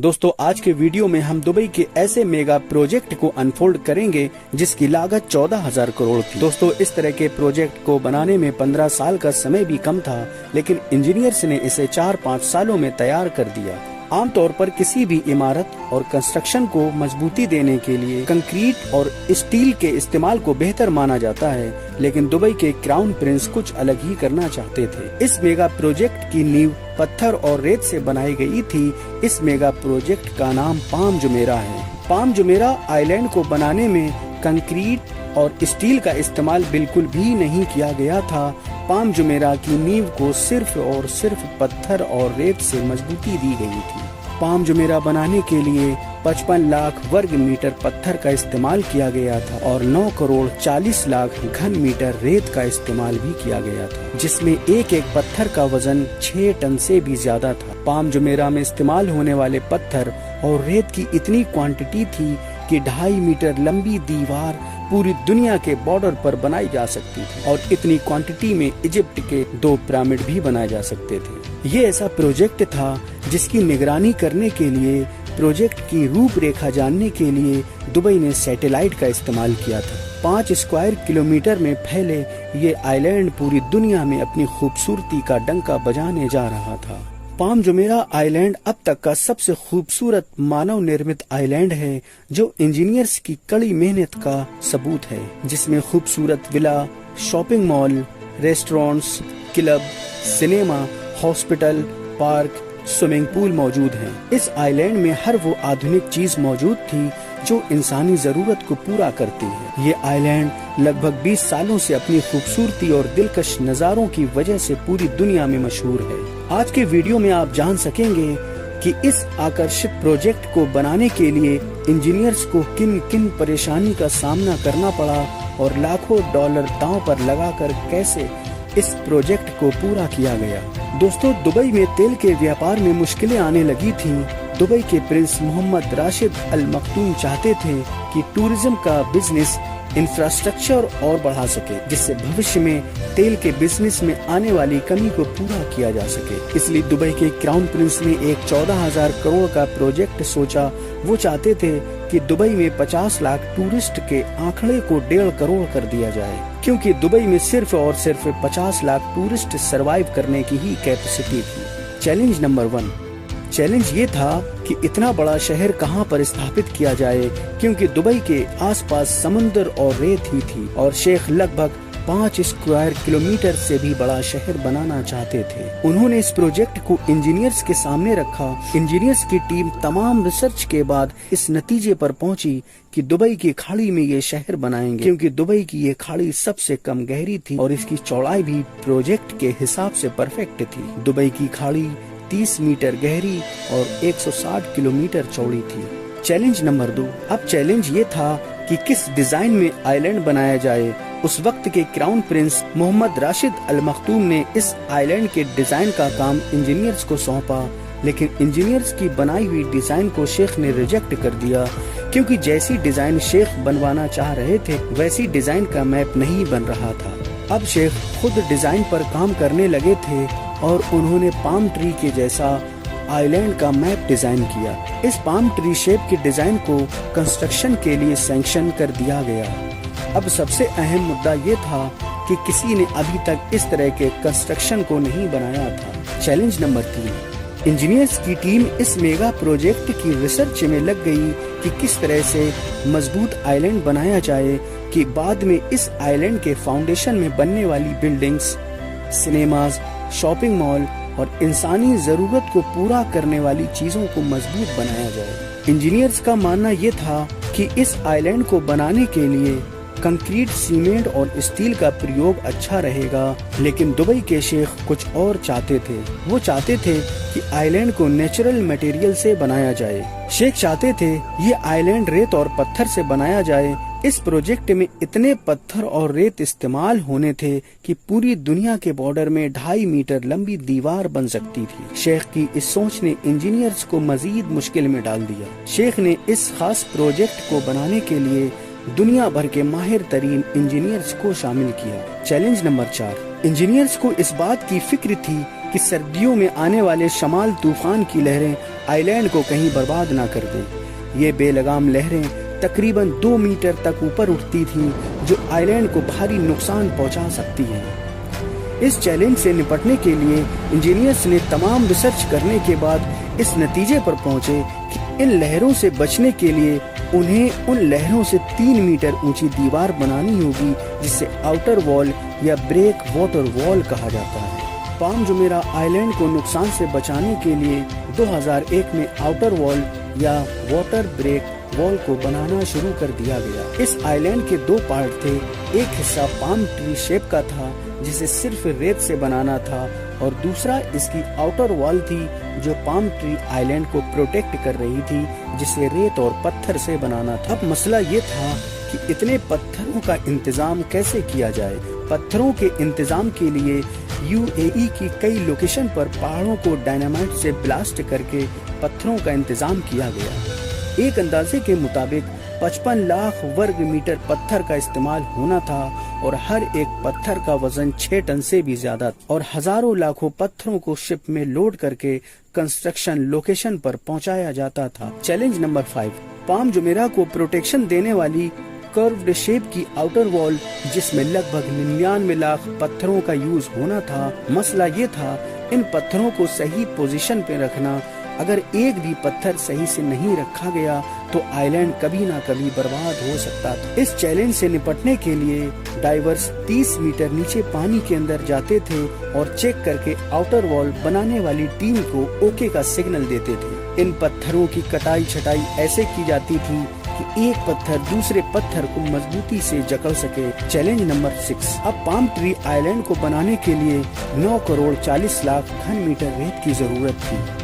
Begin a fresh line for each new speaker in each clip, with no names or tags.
दोस्तों आज के वीडियो में हम दुबई के ऐसे मेगा प्रोजेक्ट को अनफोल्ड करेंगे जिसकी लागत 14,000 करोड़ थी। दोस्तों इस तरह के प्रोजेक्ट को बनाने में 15 साल का समय भी कम था, लेकिन इंजीनियर्स ने इसे 4-5 सालों में तैयार कर दिया। आमतौर पर किसी भी इमारत और कंस्ट्रक्शन को मजबूती देने के लिए कंक्रीट और स्टील के इस्तेमाल को बेहतर माना जाता है, लेकिन दुबई के क्राउन प्रिंस कुछ अलग ही करना चाहते थे। इस मेगा प्रोजेक्ट की नींव पत्थर और रेत से बनाई गई थी। इस मेगा प्रोजेक्ट का नाम पाम जुमेरा है। पाम जुमेरा आइलैंड को बनाने में कंक्रीट और स्टील का इस्तेमाल बिल्कुल भी नहीं किया गया था। पाम जुमेरा की नींव को सिर्फ और सिर्फ पत्थर और रेत से मजबूती दी गई थी। पाम जुमेरा बनाने के लिए 55 लाख वर्ग मीटर पत्थर का इस्तेमाल किया गया था और 9 करोड़ 40 लाख घन मीटर रेत का इस्तेमाल भी किया गया था, जिसमें एक एक पत्थर का वजन 6 टन से भी ज्यादा था। पाम जुमेरा में इस्तेमाल होने वाले पत्थर और रेत की इतनी क्वांटिटी थी कि 2.5 मीटर लंबी दीवार पूरी दुनिया के बॉर्डर पर बनाई जा सकती थी और इतनी क्वांटिटी में इजिप्ट के 2 पिरामिड भी बनाए जा सकते थे। ये ऐसा प्रोजेक्ट था जिसकी निगरानी करने के लिए, प्रोजेक्ट की रूपरेखा जानने के लिए दुबई ने सैटेलाइट का इस्तेमाल किया था। 5 स्क्वायर किलोमीटर में फैले ये आइलैंड पूरी दुनिया में अपनी खूबसूरती का डंका बजाने जा रहा था। पाम जुमेरा आइलैंड अब तक का सबसे खूबसूरत मानव निर्मित आइलैंड है, जो इंजीनियर्स की कड़ी मेहनत का सबूत है, जिसमें खूबसूरत villa, shopping mall, restaurants, club, cinema, hospital, park, swimming pool मौजूद हैं। इस आइलैंड में हर वो आधुनिक चीज मौजूद थी जो इंसानी जरूरत को पूरा करती है। ये आइलैंड लगभग 20 सालों से अपनी खूबसूरती और दिलकश नज़ारों की वजह से पूरी दुनिया में मशहूर है। आज के वीडियो में आप जान सकेंगे कि इस आकर्षित प्रोजेक्ट को बनाने के लिए इंजीनियर्स को किन किन परेशानी का सामना करना पड़ा और लाखों डॉलर दांव पर लगाकर कैसे इस प्रोजेक्ट को पूरा किया गया। दोस्तों दुबई में तेल के व्यापार में मुश्किलें आने लगी थीं। दुबई के प्रिंस मोहम्मद राशिद अल मखदूम चाहते थे कि टूरिज्म का बिजनेस इंफ्रास्ट्रक्चर और बढ़ा सके, जिससे भविष्य में तेल के बिजनेस में आने वाली कमी को पूरा किया जा सके। इसलिए दुबई के क्राउन प्रिंस ने एक 14,000 करोड़ का प्रोजेक्ट सोचा। वो चाहते थे कि दुबई में 50 लाख टूरिस्ट के आंकड़े को 1.5 करोड़ कर दिया जाए, क्योंकि दुबई में सिर्फ और सिर्फ 50 लाख टूरिस्ट सरवाइव करने की ही कैपेसिटी थी। Challenge number 1। चैलेंज ये था कि इतना बड़ा शहर कहाँ पर स्थापित किया जाए, क्योंकि दुबई के आसपास समुद्र और रेत ही थी और शेख लगभग 5 स्क्वायर किलोमीटर से भी बड़ा शहर बनाना चाहते थे। उन्होंने इस प्रोजेक्ट को इंजीनियर्स के सामने रखा। इंजीनियर्स की टीम तमाम रिसर्च के बाद इस नतीजे पर पहुंची कि दुबई की खाड़ी में ये शहर बनाएंगे, क्योंकि दुबई की ये खाड़ी सबसे कम गहरी थी और इसकी चौड़ाई भी प्रोजेक्ट के हिसाब से परफेक्ट थी। दुबई की खाड़ी 30 मीटर गहरी और 160 किलोमीटर चौड़ी थी। Challenge number 2। अब चैलेंज ये था कि किस डिजाइन में आइलैंड बनाया जाए। उस वक्त के क्राउन प्रिंस मोहम्मद राशिद अल मखदूम ने इस आइलैंड के डिजाइन का काम इंजीनियर्स को सौंपा, लेकिन इंजीनियर्स की बनाई हुई डिजाइन को शेख ने रिजेक्ट कर दिया, क्योंकि जैसी डिजाइन शेख बनवाना चाह रहे थे वैसी डिजाइन का मैप नहीं बन रहा था। अब शेख खुद डिजाइन पर काम करने लगे थे और उन्होंने पाम ट्री के जैसा आइलैंड का मैप डिजाइन किया। इस पाम ट्री शेप के डिजाइन को कंस्ट्रक्शन के लिए सैंक्शन कर दिया गया। अब सबसे अहम मुद्दा ये था कि किसी ने अभी तक इस तरह के कंस्ट्रक्शन को नहीं बनाया था। Challenge number 3। इंजीनियर्स की टीम इस मेगा प्रोजेक्ट की रिसर्च में लग गई कि किस तरह से मजबूत आइलैंड बनाया जाए कि बाद में इस आइलैंड के फाउंडेशन में बनने वाली बिल्डिंग्स, सिनेमाज, शॉपिंग मॉल और इंसानी जरूरत को पूरा करने वाली चीजों को मजबूत बनाया जाए। इंजीनियर्स का मानना ये था कि इस आइलैंड को बनाने के लिए कंक्रीट, सीमेंट और स्टील का प्रयोग अच्छा रहेगा, लेकिन दुबई के शेख कुछ और चाहते थे। वो चाहते थे कि आइलैंड को नेचुरल मटेरियल से बनाया जाए। शेख चाहते थे ये आइलैंड रेत और पत्थर से बनाया जाए। इस प्रोजेक्ट में इतने पत्थर और रेत इस्तेमाल होने थे कि पूरी दुनिया के बॉर्डर में 2.5 मीटर लंबी दीवार बन सकती थी। शेख की इस सोच ने इंजीनियर्स को मजीद मुश्किल में डाल दिया। शेख ने इस खास प्रोजेक्ट को बनाने के लिए दुनिया भर के माहिर तरीन इंजीनियर्स को शामिल किया। Challenge number 4। इंजीनियर्स को इस बात की फिक्र थी कि सर्दियों में आने वाले शमाल तूफान की लहरें आइलैंड को कहीं बर्बाद ना कर दें। ये बेलगाम लहरें तकरीबन 2 मीटर तक ऊपर उठती थीं, जो आइलैंड को भारी नुकसान पहुंचा सकती हैं। इस चैलेंज से निपटने के लिए इंजीनियर्स ने तमाम रिसर्च करने के बाद इस नतीजे पर पहुंचे कि इन लहरों से बचने के लिए उन्हें उन लहरों से 3 मीटर ऊंची दीवार बनानी होगी, जिसे आउटर वॉल या ब्रेक वाटर वॉल कहा जाता है। पाम जुमेरा आइलैंड को नुकसान से बचाने के लिए 2001 में आउटर वॉल या वाटर ब्रेक वॉल को बनाना शुरू कर दिया गया। इस आइलैंड के 2 पार्ट थे। एक हिस्सा पाम ट्री शेप का था, जिसे सिर्फ रेत से बनाना था, और दूसरा इसकी आउटर वॉल थी, जो पाम ट्री आइलैंड को प्रोटेक्ट कर रही थी, जिसे रेत और पत्थर से बनाना था। अब मसला ये था कि इतने पत्थरों का इंतजाम कैसे किया जाए। पत्थरों के इंतजाम के लिए UAE की कई लोकेशन पर पहाड़ों को डायनामाइट से ब्लास्ट करके पत्थरों का इंतजाम किया गया। एक अंदाजे के मुताबिक 55 लाख वर्ग मीटर पत्थर का इस्तेमाल होना था, और हर एक पत्थर का वजन 6 टन से भी ज्यादा, और हजारों लाखों पत्थरों को शिप में लोड करके कंस्ट्रक्शन लोकेशन पर पहुंचाया जाता था। चैलेंज नंबर 5, पाम जुमेरा को प्रोटेक्शन देने वाली कर्व्ड शेप की आउटर वॉल, जिसमें लगभग 99 लाख पत्थरों का यूज होना था। मसला ये था इन पत्थरों को सही पोजीशन पे रखना। अगर एक भी पत्थर सही से नहीं रखा गया तो आइलैंड कभी ना कभी बर्बाद हो सकता था। इस चैलेंज से निपटने के लिए डाइवर्स 30 मीटर नीचे पानी के अंदर जाते थे और चेक करके आउटर वॉल बनाने वाली टीम को ओके का सिग्नल देते थे। इन पत्थरों की कटाई छटाई ऐसे की जाती थी कि एक पत्थर दूसरे पत्थर को मजबूती से जकड़ सके। चैलेंज नंबर 6, अब पाम ट्री आइलैंड को बनाने के लिए 9 करोड़ 40 लाख घन मीटर रेत की जरूरत थी।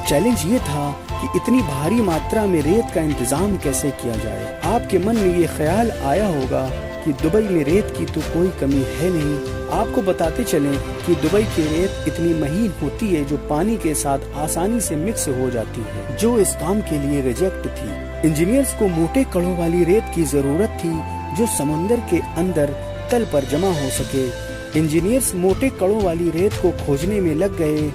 चैलेंज ये था कि इतनी भारी मात्रा में रेत का इंतजाम कैसे किया जाए। आपके मन में ये ख्याल आया होगा कि दुबई में रेत की तो कोई कमी है नहीं। आपको बताते चलें कि दुबई की रेत इतनी महीन होती है जो पानी के साथ आसानी से मिक्स हो जाती है, जो इस काम के लिए रिजेक्ट थी। इंजीनियर्स को मोटे कणों वाली रेत की जरूरत थी, जो समुद्र के अंदर तल पर जमा हो सके। इंजीनियर्स मोटे कणों वाली रेत को खोजने में लग गए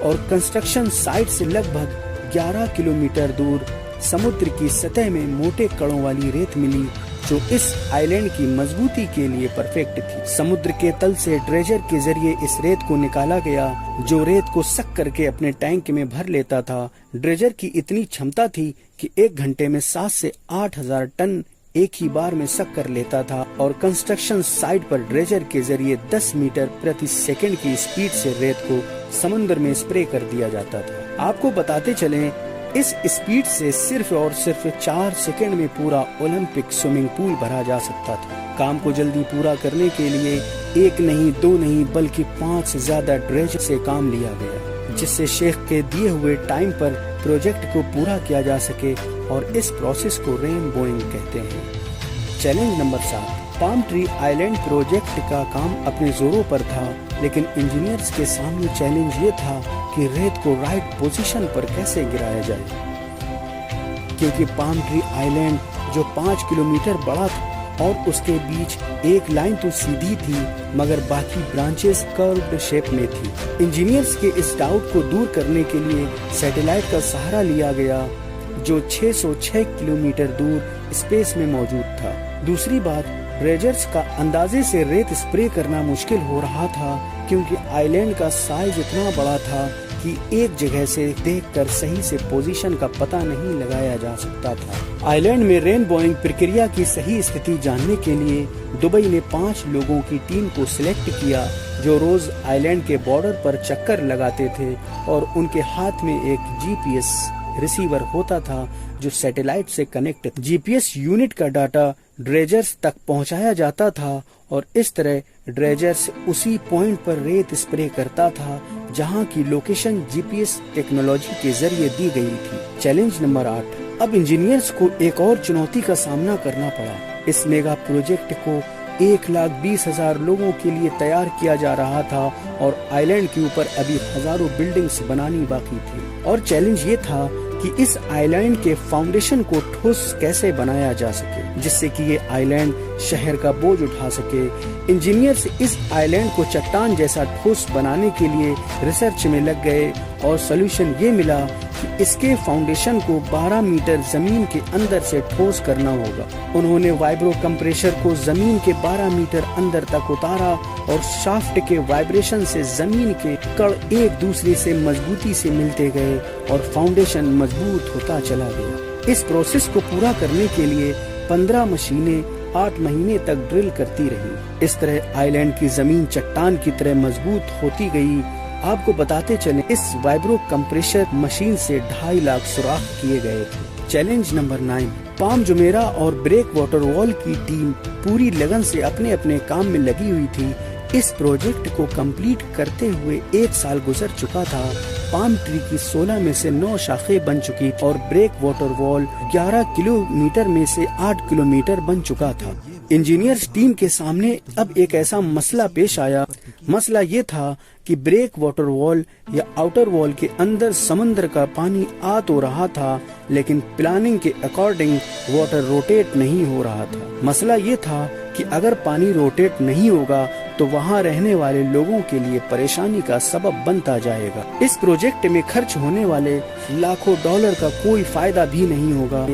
और कंस्ट्रक्शन साइट से लगभग 11 किलोमीटर दूर समुद्र की सतह में मोटे कणों वाली रेत मिली, जो इस आइलैंड की मजबूती के लिए परफेक्ट थी। समुद्र के तल से ड्रेजर के जरिए इस रेत को निकाला गया, जो रेत को सक करके अपने टैंक में भर लेता था। ड्रेजर की इतनी क्षमता थी कि 1 घंटे में 7 से 8,000 टन एक ही बार में सक कर लेता था, और कंस्ट्रक्शन साइट पर ड्रेजर के जरिए 10 मीटर प्रति सेकंड की स्पीड से रेत को समुद्र में स्प्रे कर दिया जाता था। आपको बताते चलें, इस स्पीड से सिर्फ और सिर्फ 4 सेकंड में पूरा ओलंपिक स्विमिंग पूल भरा जा सकता था। काम को जल्दी पूरा करने के लिए 1 नहीं 2 नहीं बल्कि 5 से ज्यादा ड्रेजर से काम लिया गया, जिससे शेख के दिए हुए टाइम पर प्रोजेक्ट को पूरा किया जा सके, और इस प्रोसेस को रेन बोइंग कहते हैं। Challenge number 7, palm tree island project का काम अपने जोरों पर था, लेकिन इंजीनियर्स के सामने चैलेंज ये था कि रेत को राइट पोजीशन पर कैसे गिराया जाए, क्योंकि पाम ट्री आइलैंड जो 5 किलोमीटर बड़ा था और उसके बीच एक लाइन तो सीधी थी, मगर बाकी ब्रांचेस कर्व्ड शेप में थी। इंजीनियर्स के इस डाउट को दूर करने के लिए सैटेलाइट का सहारा लिया गया, जो 606 किलोमीटर दूर स्पेस में मौजूद था। दूसरी बात, ड्रेजर्स का अंदाजे से रेत स्प्रे करना मुश्किल हो रहा था, क्योंकि आइलैंड का साइज इतना बड़ा था कि एक जगह से देखकर सही से पोजीशन का पता नहीं लगाया जा सकता था। आइलैंड में रेन बोइंग प्रक्रिया की सही स्थिति जानने के लिए दुबई ने 5 लोगों की टीम को सिलेक्ट किया, जो रोज आइलैंड के बॉर्डर पर चक्कर लगाते थे, और उनके हाथ में एक GPS रिसीवर होता था जो सैटेलाइट से कनेक्ट। GPS यूनिट का डाटा ड्रेजर्स तक पहुंचाया जाता था, और इस तरह ड्रेजर्स उसी पॉइंट पर रेत स्प्रे करता था जहां की लोकेशन GPS टेक्नोलॉजी के जरिए दी गई थी। चैलेंज नंबर 8, अब इंजीनियर्स को एक और चुनौती का सामना करना पड़ा। इस मेगा प्रोजेक्ट को 1,20,000 लोगों के लिए तैयार किया जा रहा था, और आइलैंड के ऊपर अभी हजारों बिल्डिंग्स बनानी बाकी थी। और चैलेंज ये था कि इस आइलैंड के फाउंडेशन को ठोस कैसे बनाया जा सके, जिससे कि ये आइलैंड शहर का बोझ उठा सके। इंजीनियर्स इस आइलैंड को चट्टान जैसा ठोस बनाने के लिए रिसर्च में लग गए और सोल्यूशन ये मिला कि इसके फाउंडेशन को 12 मीटर जमीन के अंदर से ठोस करना होगा। उन्होंने वाइब्रो कंप्रेसर को जमीन के 12 मीटर अंदर तक उतारा और शाफ्ट के वाइब्रेशन से जमीन के कण एक दूसरे से मजबूती से मिलते गए और फाउंडेशन मजबूत होता चला गया। इस प्रोसेस को पूरा करने के लिए 15 मशीनें 8 महीने तक ड्रिल करती रही। इस तरह आइलैंड की जमीन चट्टान की तरह मजबूत होती गई। आपको बताते चले, इस वाइब्रो कंप्रेसर मशीन से 2.5 लाख सुराख किए गए थे। चैलेंज नंबर 9, पाम जुमेरा और ब्रेक वाटर वॉल की टीम पूरी लगन से अपने अपने काम में लगी हुई थी। इस प्रोजेक्ट को कंप्लीट करते हुए 1 साल गुजर चुका था। पाम ट्री की 16 में से 9 शाखें बन चुकी और ब्रेक वाटर वॉल 11 किलोमीटर में से 8 किलोमीटर बन चुका था। इंजीनियर्स टीम के सामने अब एक ऐसा मसला पेश आया। मसला ये था कि ब्रेक वाटर वॉल या आउटर वॉल के अंदर समंदर का पानी आ तो रहा था, लेकिन प्लानिंग के अकॉर्डिंग वाटर रोटेट नहीं हो रहा था। मसला ये था कि अगर पानी रोटेट नहीं होगा तो वहाँ रहने वाले लोगों के लिए परेशानी का सबब बनता जाएगा। इस प्रोजेक्ट में खर्च होने वाले लाखों डॉलर का कोई फायदा भी नहीं होगा।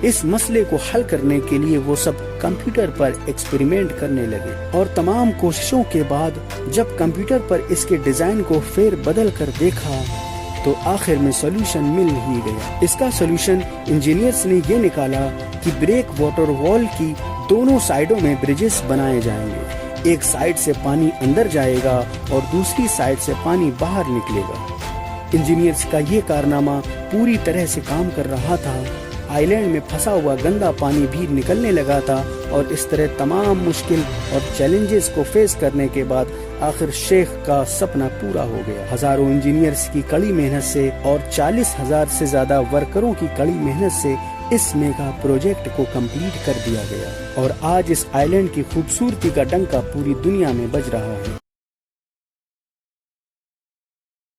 इस मसले को हल करने के लिए वो सब कंप्यूटर पर एक्सपेरिमेंट करने लगे और तमाम कोशिशों के बाद जब कंप्यूटर पर इसके डिजाइन को फेर बदल कर देखा तो आखिर में सॉल्यूशन मिल ही गया। इसका सॉल्यूशन इंजीनियर्स ने ये निकाला कि ब्रेक वाटर वॉल की दोनों साइडों में ब्रिजेस बनाए जाएंगे। एक साइड से पानी अंदर जाएगा और दूसरी साइड से पानी बाहर निकलेगा। इंजीनियर्स का ये कारनामा पूरी तरह से काम कर रहा था। आइलैंड में फंसा हुआ गंदा पानी भी निकलने लगा था और इस तरह तमाम मुश्किल और चैलेंजेस को फेस करने के बाद आखिर शेख का सपना पूरा हो गया। हजारों इंजीनियर्स की कड़ी मेहनत से और 40,000 से ज्यादा वर्करों की कड़ी मेहनत से इस मेगा प्रोजेक्ट को कंप्लीट कर दिया गया और आज इस आइलैंड की खूबसूरती का डंका पूरी दुनिया में बज रहा है।